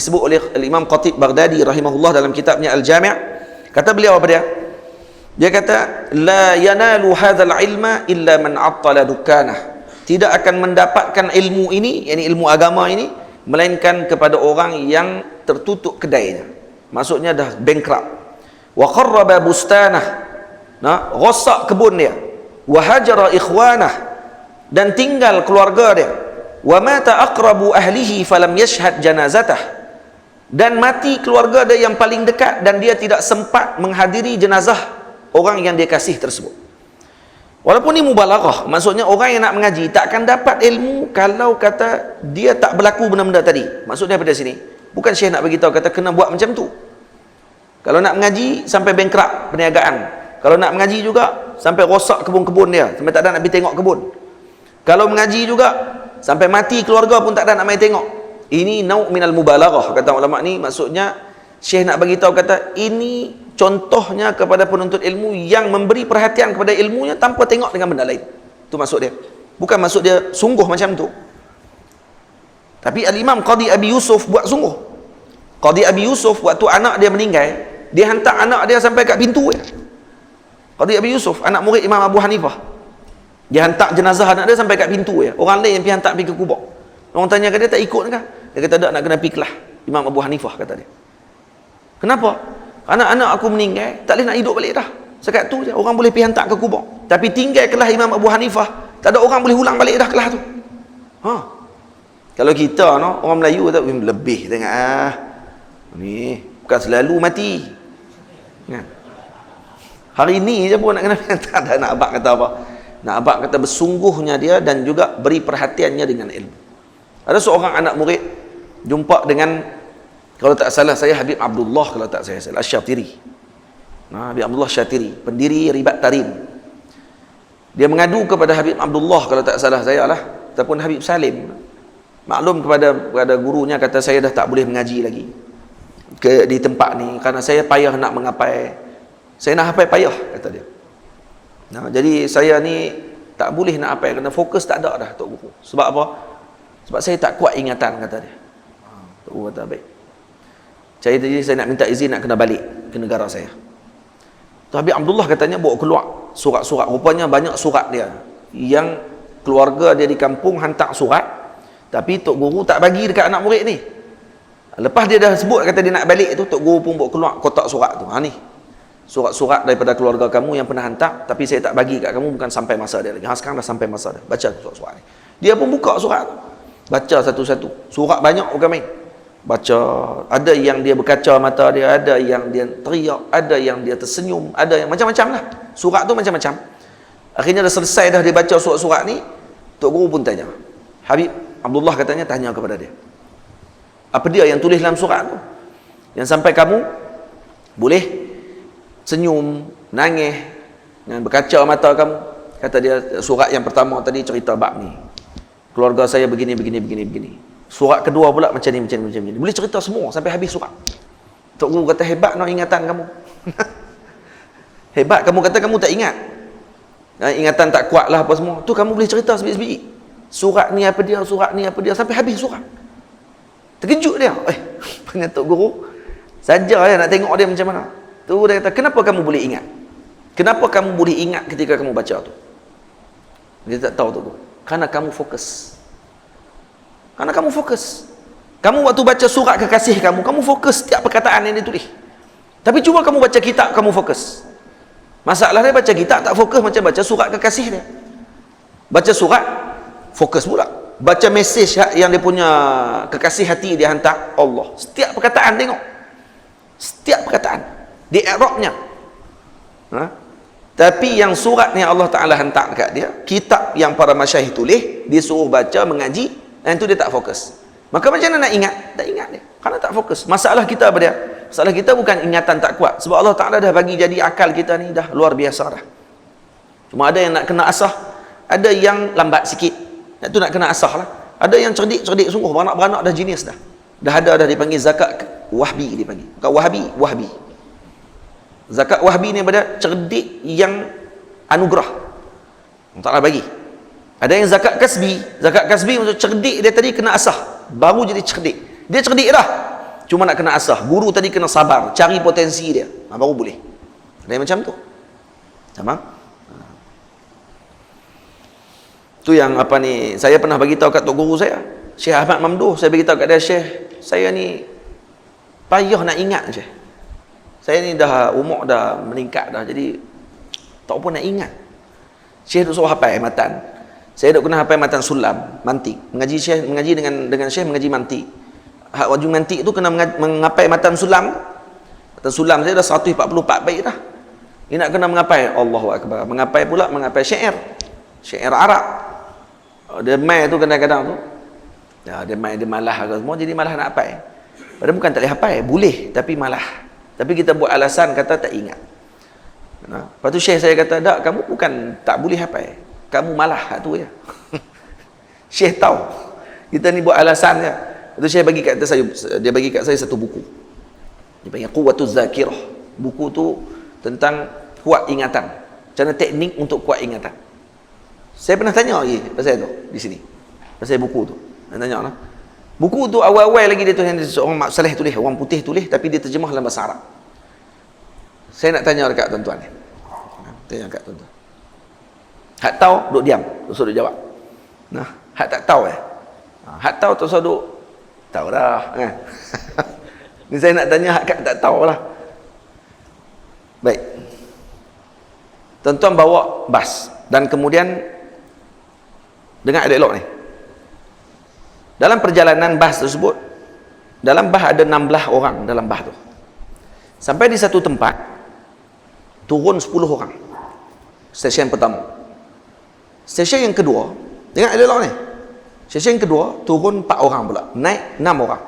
disebut oleh Imam Khatib Baghdadi rahimahullah dalam kitabnya Al-Jami'. Kata beliau apa dia? Dia kata, la yanalu hadzal ilma illa man 'attala dukkanah. Tidak akan mendapatkan ilmu ini, yakni ilmu agama ini, melainkan kepada orang yang tertutup kedainya. Maksudnya dah bankrupt. Wa kharraba bustanah. Nah, rosak kebun dia. Wa hajara ikhwanah, dan tinggal keluarga dia. Wa mata aqrabu ahlihi falam yashhad janazatah, dan mati keluarga dia yang paling dekat dan dia tidak sempat menghadiri jenazah orang yang dia kasih tersebut. Walaupun ini mubalaghah, maksudnya orang yang nak mengaji tak akan dapat ilmu kalau kata dia tak berlaku benda-benda tadi. Maksudnya pada sini bukan Syekh nak beritahu kata kena buat macam tu. Kalau nak mengaji sampai bankrupt perniagaan, kalau nak mengaji juga sampai rosak kebun-kebun dia, sampai tak ada nak pergi tengok kebun. Kalau mengaji juga sampai mati keluarga pun tak ada nak mai tengok. Ini nau' minal mubalaghah, kata ulama ni. Maksudnya Syekh nak bagi tahu kata ini contohnya kepada penuntut ilmu yang memberi perhatian kepada ilmunya tanpa tengok dengan benda lain. Itu maksud dia. Bukan maksud dia sungguh macam tu. Tapi Al-Imam Qadi Abi Yusuf buat sungguh. Qadi Abi Yusuf waktu anak dia meninggal, dia hantar anak dia sampai kat pintu dia. Qadi Abi Yusuf, anak murid Imam Abu Hanifah, dia hantar jenazah anak dia sampai kat pintu ya. Orang lain yang pergi hantar pergi ke kubur. Orang tanya ke dia, tak ikut kah? Dia kata tak, nak kena pergi kelas Imam Abu Hanifah, kata dia. Kenapa? Kerana anak aku meninggal, tak boleh nak hidup balik dah. Sekat tu je orang boleh pergi hantar ke kubur. Tapi tinggal kelas Imam Abu Hanifah, tak ada orang boleh ulang balik dah kelas tu. Kalau kita no, orang Melayu kata lebih tengok ni bukan selalu mati. Kan? Hari ni je pun nak kena tak ada nak abang kata apa. Nak abang kata bersungguhnya dia dan juga beri perhatiannya dengan ilmu. Ada seorang anak murid jumpa dengan, kalau tak salah saya, Habib Abdullah, kalau tak saya salah, Asy-Syatiri. Habib Abdullah Syatiri, pendiri Ribat Tarim. Dia mengadu kepada Habib Abdullah, kalau tak salah saya lah, ataupun Habib Salim. Maklum kepada gurunya, kata saya dah tak boleh mengaji lagi di tempat ni kerana saya payah nak mengapai. Saya nak hafal payah, kata dia. Jadi saya ni tak boleh nak hafal kerana fokus tak ada dah, Tok Guru. Sebab apa? Sebab saya tak kuat ingatan, kata dia. Tok Guru kata baik. Saya nak minta izin nak kena balik ke negara saya. Tu Habib Abdullah katanya bawa keluar surat-surat. Rupanya banyak surat dia yang keluarga dia di kampung hantar surat, tapi Tok Guru tak bagi dekat anak murid ni. Lepas dia dah sebut kata dia nak balik tu, Tok Guru pun bawa keluar kotak surat tu. Ni surat-surat daripada keluarga kamu yang pernah hantar, tapi saya tak bagi kat kamu, bukan sampai masa dia lagi. Sekarang dah sampai masa dia. Baca surat-surat ni. Dia pun buka surat tu, baca satu-satu. Surat banyak bukan main. Baca, ada yang dia berkaca mata dia, ada yang dia teriak, ada yang dia tersenyum, ada yang macam-macam lah. Surat tu macam-macam. Akhirnya dah selesai dah dia baca surat-surat ni, Tok Guru pun tanya. Habib Abdullah katanya tanya kepada dia, apa dia yang tulis dalam surat tu yang sampai kamu boleh senyum, nangis dan berkaca mata kamu? Kata dia, surat yang pertama tadi cerita bab ni, keluarga saya begini. Surat kedua pula macam ni. Boleh cerita semua sampai habis surat. Tok Guru kata hebat no ingatan kamu. Hebat kamu, kata kamu tak ingat. Ingatan tak kuat lah apa semua. Tu kamu boleh cerita sebiji-sebiji. Surat ni apa dia, sampai habis surat. Terkejut dia. Punya Tok Guru saja ya nak tengok dia macam mana. Tu dia kata, kenapa kamu boleh ingat? Kenapa kamu boleh ingat ketika kamu baca tu? Dia tak tahu Tok Guru. Karena kamu fokus. Kamu waktu baca surat kekasih kamu fokus setiap perkataan yang ditulis. Tapi cuba kamu baca kitab, kamu fokus. Masalah dia baca kitab tak fokus macam baca surat kekasih dia. Baca surat fokus pula. Baca mesej yang dia punya kekasih hati dia hantar, Allah. Setiap perkataan tengok. Setiap perkataan. Di i'rabnya. Tapi yang surat ni Allah Ta'ala hantar dekat dia, kitab yang para masyayikh tulis, dia suruh baca, mengaji, dan itu dia tak fokus. Maka macam mana nak ingat? Tak ingat dia. Kerana tak fokus. Masalah kita apa dia? Masalah kita bukan ingatan tak kuat. Sebab Allah Ta'ala dah bagi jadi akal kita ni dah luar biasa dah. Cuma ada yang nak kena asah, ada yang lambat sikit. Itu nak kena asah lah. Ada yang cerdik sungguh, beranak-beranak dah jenis dah. Dah ada dipanggil zakat wahbi dipanggil. Bukan wahbi. Zakat wahbi ni pada cerdik yang anugerah. Allah Ta'ala bagi. Ada yang zakat kasbi. Zakat kasbi untuk cerdik dia tadi kena asah, baru jadi cerdik. Dia cerdik dah, Cuma nak kena asah. Guru tadi kena sabar, cari potensi dia. Baru boleh. Ada yang macam tu. Sama? Tu yang apa ni, saya pernah bagi tahu kat tok guru saya, Syekh Ahmad Mamduh, saya bagi tahu kat dia, Syekh, saya ni payah nak ingat, Syekh. Saya ni dah umur dah meningkat dah, jadi tak apa nak ingat. Syekh duk suruh hafal matan. Saya duk kena hafal matan sulam, mantik. Mengaji dengan Syekh mengaji mantik. Hak wajib mantik tu kena mengapai matan sulam. Matan sulam saya dah 144 baik dah. Ini nak kena mengapai Allahu Akbar. Mengapai pula mengapai syair. Syair Arab. Dia mai tu kadang-kadang tu. Ya, dia mai dia malah ke semua, jadi malah nak hafal. Padahal bukan tak boleh hafal, boleh tapi malah. Tapi kita buat alasan kata tak ingat. Nah, lepas tu Syekh saya kata, "Tak, kamu bukan tak boleh hafal. Kamu malah hak tu je." Syekh tahu. Kita ni buat alasan je. Itu Syekh bagi kat saya, dia bagi kat saya satu buku. Dia panggil Quwwatuz Zakirah. Buku tu tentang kuat ingatan. Macam mana teknik untuk kuat ingatan. Saya pernah tanya lagi pasal tu di sini. Pasal buku tu. Saya tanya lah. Buku tu awal-awal lagi dia tulis, seorang Mak Saleh tulis, orang putih tulis, tapi dia terjemah dalam bahasa Arab. Saya nak tanya dekat tuan-tuan ni. Tanya dekat tuan-tuan. Hak tahu duk diam, terus duk jawab. Nah, hak tak tahu hak tahu terus duk tahu dah kan. Ni saya nak tanya hak tak tahu lah. Baik. Tuan-tuan bawa bas dan kemudian dengar elok ni. Dalam perjalanan bas tersebut, dalam bas ada 16 orang dalam bas tu. Sampai di satu tempat, turun 10 orang. Stesen pertama. Stesen yang kedua, dengar elok ni. Stesen yang kedua, turun 4 orang pula. Naik 6 orang.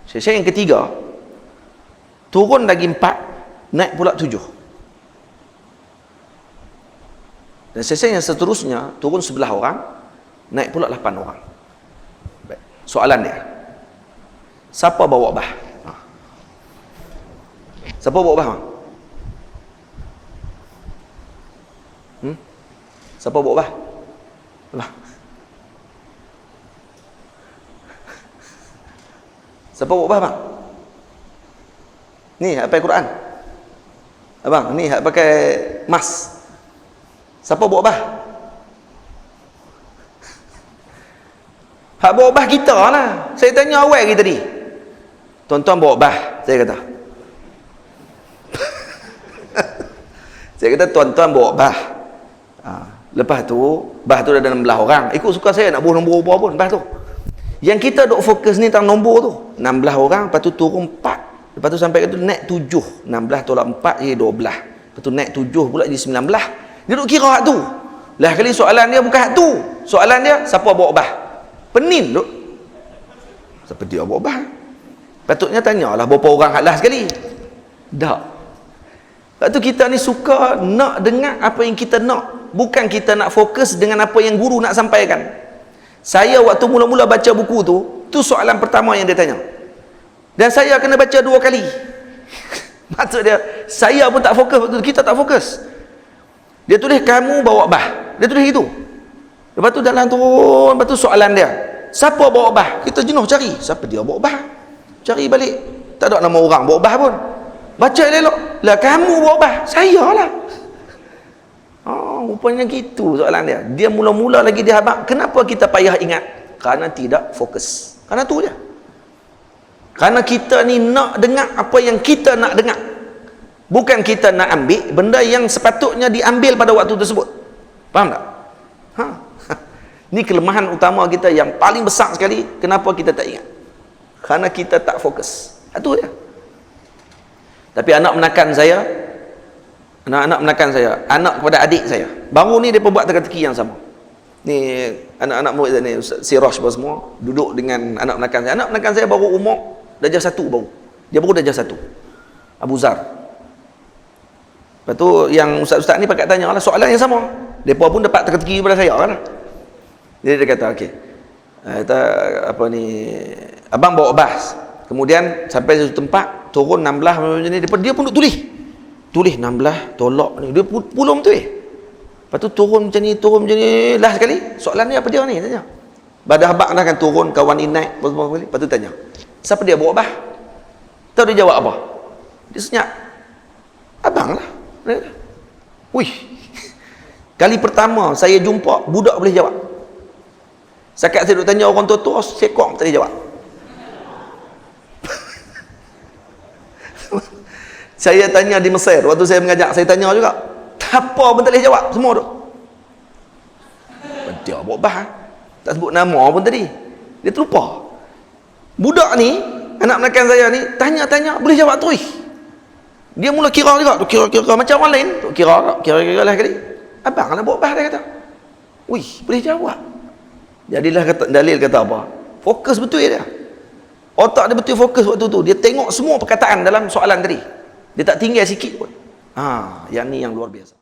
Stesen yang ketiga, turun lagi 4, naik pula 7. Dan stesen yang seterusnya, turun 11 orang, naik pula 8 orang. Baik. Soalan dia, siapa bawa bah? Siapa bawa bah? Siapa bawa bah? Lah. Siapa bawa bah, bang? Ni hak pakai Quran. Abang, ni hak pakai mas. Siapa bawa bah? Hak bawa bah kita lah. Saya tanya awal lagi tadi. Tuan-tuan bawa bah, saya kata. Saya kata tuan-tuan bawa bah. Lepas tu, bah tu dah ada 16 orang. Ikut suka saya nak buah nombor apa pun bah tu. Yang kita duk fokus ni tentang nombor tu. 16 orang, lepas tu turun 4. Lepas tu sampai ke tu naik 7. 16 tolak 4 jadi 12. Lepas tu naik 7 pula jadi 19. Dia duk kira hak tu. Lah kali soalan dia bukan hak tu. Soalan dia, siapa bawa bah? Penin duk. Siapa dia bawa bah? Patutnya tanyalah berapa orang hak lah sekali. Tak. Lepas tu kita ni suka nak dengar apa yang kita nak. Bukan kita nak fokus dengan apa yang guru nak sampaikan. Saya waktu mula-mula baca buku tu soalan pertama yang dia tanya. Dan saya kena baca 2 kali. Maksud dia, saya pun tak fokus waktu tu, kita tak fokus. Dia tulis kamu bawa bah. Dia tulis itu. Lepas tu dalam turun, lepas tu soalan dia, siapa bawa bah? Kita jenuh cari. Siapa dia bawa bah? Cari balik. Tak ada nama orang bawa bah pun. Baca elok. Lah kamu bawa bah. Saya lah. Oh, rupanya gitu soalan dia. Dia mula-mula lagi dia habaq. Kenapa kita payah ingat? Karena tidak fokus. Karena tu je. Karena kita ni nak dengar apa yang kita nak dengar. Bukan kita nak ambil benda yang sepatutnya diambil pada waktu tersebut. Faham tak? Ni kelemahan utama kita yang paling besar sekali. Kenapa kita tak ingat? Karena kita tak fokus. Itu je. Tapi anak menakan saya, anak kepada adik saya. Baru ni dia buat teka-teki yang sama. Ni anak-anak murid saya ni, si Rosh semua duduk dengan anak menakan saya. Anak menakan saya baru umur darjah 1 baru. Dia baru darjah 1. Abu Zar. Lepas tu yang ustaz-ustaz ni pakat tanya lah soalan yang sama. Depa pun dapat teka-teki daripada saya lah. Jadi dia kata, okey. Kata apa ni, abang bawa bas. Kemudian sampai satu tempat, turun 16 macam ni, dia pun duk tulis. Tulis 16 tolak ni. Dia pulung tu Lepas tu turun macam ni, last sekali. Soalan ni apa dia ni tanya. Pada habaq dah kan turun, kawan ni naik, lepas tu tanya. Siapa dia bawa bah? Tahu dia jawab apa? Dia senyap. Abang lah. Dia kata, wih, kali pertama saya jumpa budak boleh jawab. Sekat saya duk tanya orang tua-tua, sekok tak boleh jawab. Saya tanya di Mesir, waktu saya mengajar, saya tanya juga, apa pun tak boleh jawab, semua tu. Dia bawa bah, tak sebut nama pun tadi. Dia terlupa. Budak ni, anak menakan saya ni, tanya-tanya, boleh jawab terus. Dia mula kira juga, kira-kira macam orang lain, kira-kira lah kali. Abang nak bawa bah, dia kata. Wih, boleh jawab. Jadilah dalil kata apa? Fokus betul dia. Otak dia betul fokus waktu tu. Dia tengok semua perkataan dalam soalan tadi. Dia tak tinggal sikit pun. Yang ni yang luar biasa.